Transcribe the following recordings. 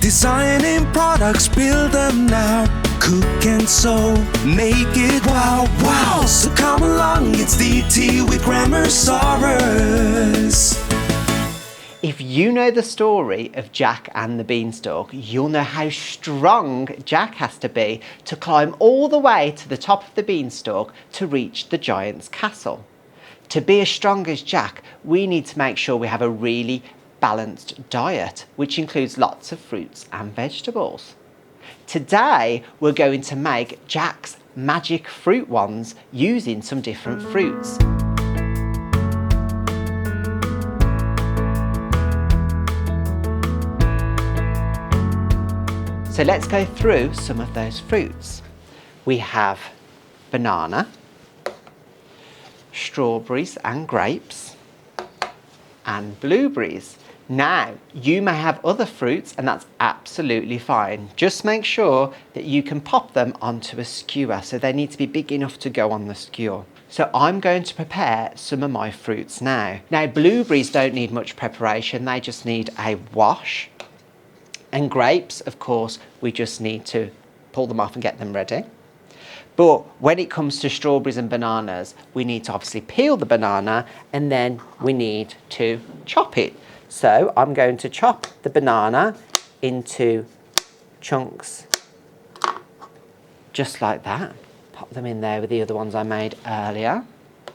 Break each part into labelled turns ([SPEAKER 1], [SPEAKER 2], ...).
[SPEAKER 1] Designing products, build them now. Cook and sew, make it wow, wow. So come along, it's DT with Grammarsaurus.
[SPEAKER 2] If you know the story of Jack and the Beanstalk, you'll know how strong Jack has to be to climb all the way to the top of the beanstalk to reach the giant's castle. To be as strong as Jack, we need to make sure we have a really balanced diet, which includes lots of fruits and vegetables. Today, we're going to make Jack's magic fruit wands using some different fruits. So let's go through some of those fruits. We have banana, strawberries and grapes, and blueberries. Now, you may have other fruits and that's absolutely fine. Just make sure that you can pop them onto a skewer, so they need to be big enough to go on the skewer. So I'm going to prepare some of my fruits now. Now, blueberries don't need much preparation, they just need a wash. And grapes, of course, we just need to pull them off and get them ready. But when it comes to strawberries and bananas, we need to obviously peel the banana and then we need to chop it. So I'm going to chop the banana into chunks, just like that. Pop them in there with the other ones I made earlier.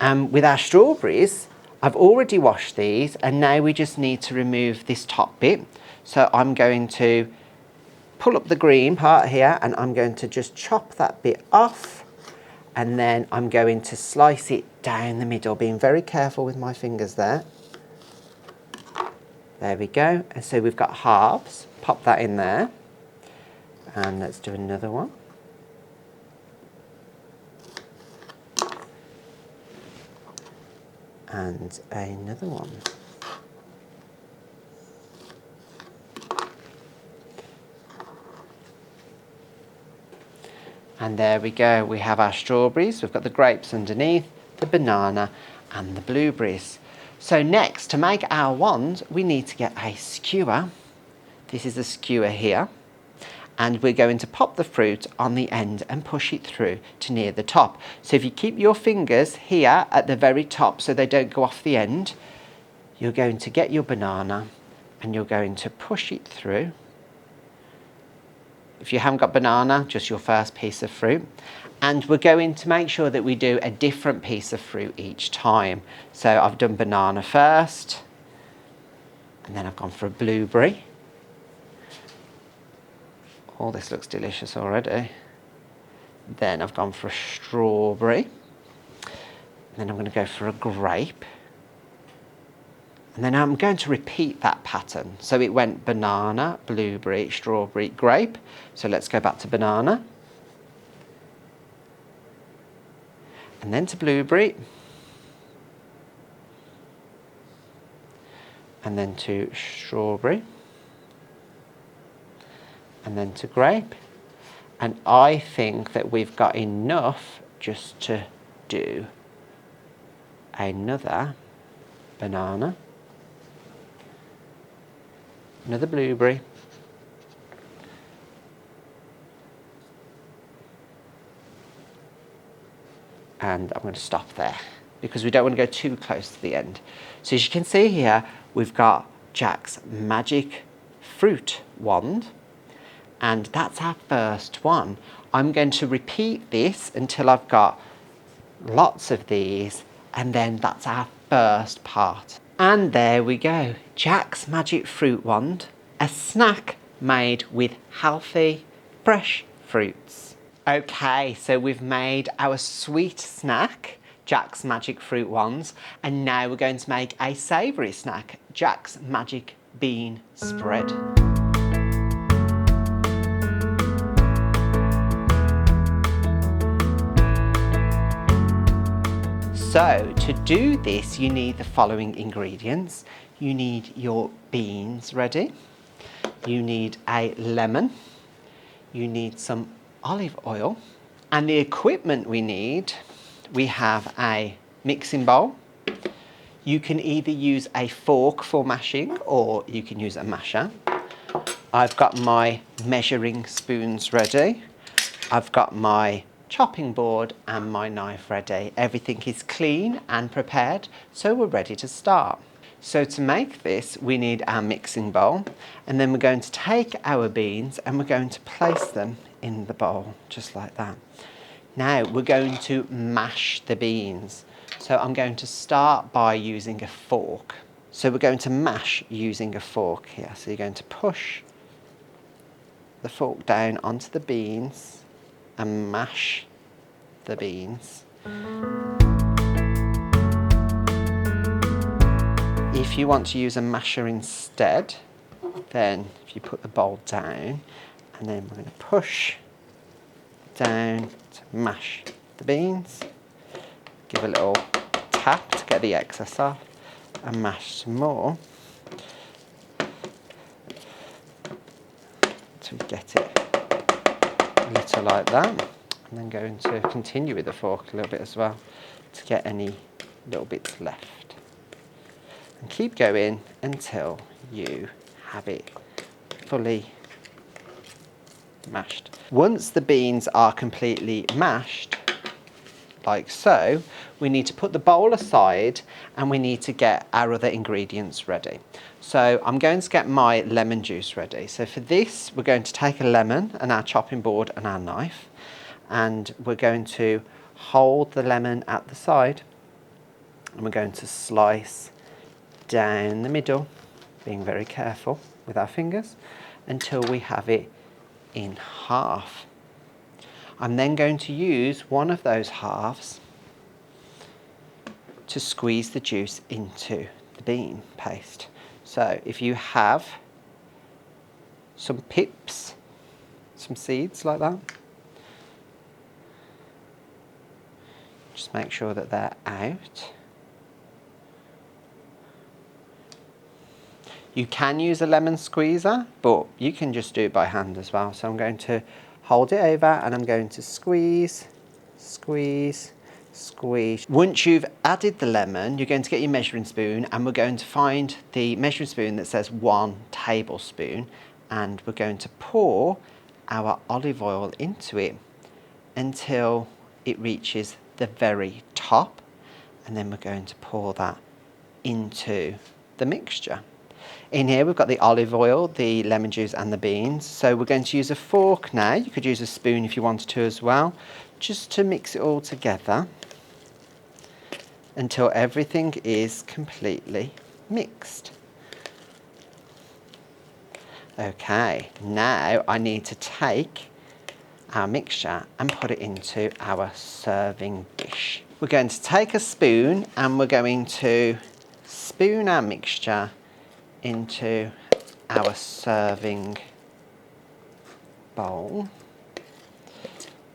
[SPEAKER 2] And with our strawberries, I've already washed these and now we just need to remove this top bit. So I'm going to pull up the green part here and I'm going to just chop that bit off, and then I'm going to slice it down the middle, being very careful with my fingers there. There we go. And so we've got halves. Pop that in there. And let's do another one. And another one. And there we go, we have our strawberries, we've got the grapes underneath, the banana and the blueberries. So next, to make our wands, we need to get a skewer. This is a skewer here. And we're going to pop the fruit on the end and push it through to near the top. So if you keep your fingers here at the very top so they don't go off the end, you're going to get your banana and you're going to push it through. If you haven't got banana, just your first piece of fruit. And we're going to make sure that we do a different piece of fruit each time. So I've done banana first, and then I've gone for a blueberry. Oh, this looks delicious already. Then I've gone for a strawberry. And then I'm going to go for a grape. And then I'm going to repeat that pattern. So it went banana, blueberry, strawberry, grape. So let's go back to banana. And then to blueberry. And then to strawberry. And then to grape. And I think that we've got enough just to do another banana. Another blueberry, and I'm going to stop there because we don't want to go too close to the end. So as you can see here, we've got Jack's magic fruit wand, and that's our first one. I'm going to repeat this until I've got lots of these, and then that's our first part. And there we go, Jack's magic fruit wand, a snack made with healthy, fresh fruits. Okay, so we've made our sweet snack, Jack's magic fruit wands, and now we're going to make a savoury snack, Jack's magic bean spread. So to do this, you need the following ingredients. You need your beans ready. You need a lemon. You need some olive oil. And the equipment we need, we have a mixing bowl. You can either use a fork for mashing or you can use a masher. I've got my measuring spoons ready. I've got my chopping board and my knife ready. Everything is clean and prepared, so we're ready to start. So to make this, we need our mixing bowl, and then we're going to take our beans and we're going to place them in the bowl, just like that. Now we're going to mash the beans. So I'm going to start by using a fork. So we're going to mash using a fork here. So you're going to push the fork down onto the beans and mash the beans. If you want to use a masher instead, then if you put the bowl down, and then we're going to push down to mash the beans, give a little tap to get the excess off, and mash some more to get it a little like that. And then going to continue with the fork a little bit as well to get any little bits left. And keep going until you have it fully mashed. Once the beans are completely mashed, like so, we need to put the bowl aside and we need to get our other ingredients ready. So I'm going to get my lemon juice ready. So for this, we're going to take a lemon and our chopping board and our knife, and we're going to hold the lemon at the side and we're going to slice down the middle, being very careful with our fingers, until we have it in half. I'm then going to use one of those halves to squeeze the juice into the bean paste. So if you have some pips, some seeds like that, just make sure that they're out. You can use a lemon squeezer, but you can just do it by hand as well. So I'm going to hold it over and I'm going to squeeze, squeeze, squeeze. Once you've added the lemon, you're going to get your measuring spoon and we're going to find the measuring spoon that says 1 tablespoon, and we're going to pour our olive oil into it until it reaches the very top, and then we're going to pour that into the mixture. In here we've got the olive oil, the lemon juice and the beans. So we're going to use a fork now. You could use a spoon if you wanted to as well, just to mix it all together until everything is completely mixed. Okay, now I need to take our mixture and put it into our serving dish. We're going to take a spoon and we're going to spoon our mixture into our serving bowl.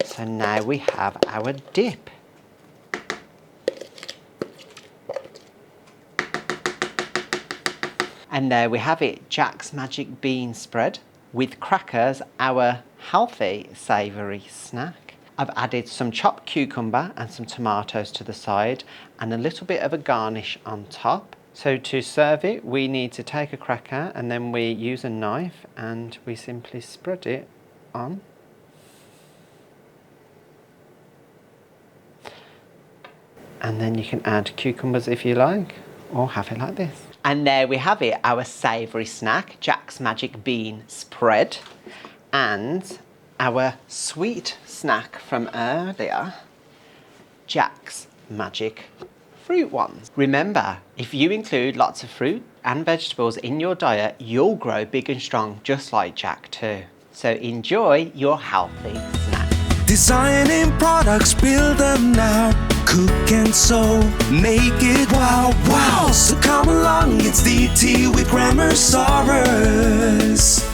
[SPEAKER 2] So now we have our dip. And there we have it, Jack's Magic Bean Spread with crackers, our healthy savoury snack. I've added some chopped cucumber and some tomatoes to the side and a little bit of a garnish on top. So to serve it, we need to take a cracker and then we use a knife and we simply spread it on. And then you can add cucumbers if you like, or have it like this. And there we have it, our savoury snack, Jack's Magic Bean Spread, and our sweet snack from earlier, Jack's Magic Fruit ones. Remember, if you include lots of fruit and vegetables in your diet, you'll grow big and strong just like Jack too. So enjoy your healthy snack.
[SPEAKER 1] Designing products, build them now. Cook and sew, make it wow, wow. So come along, it's DT with Grammarsaurus.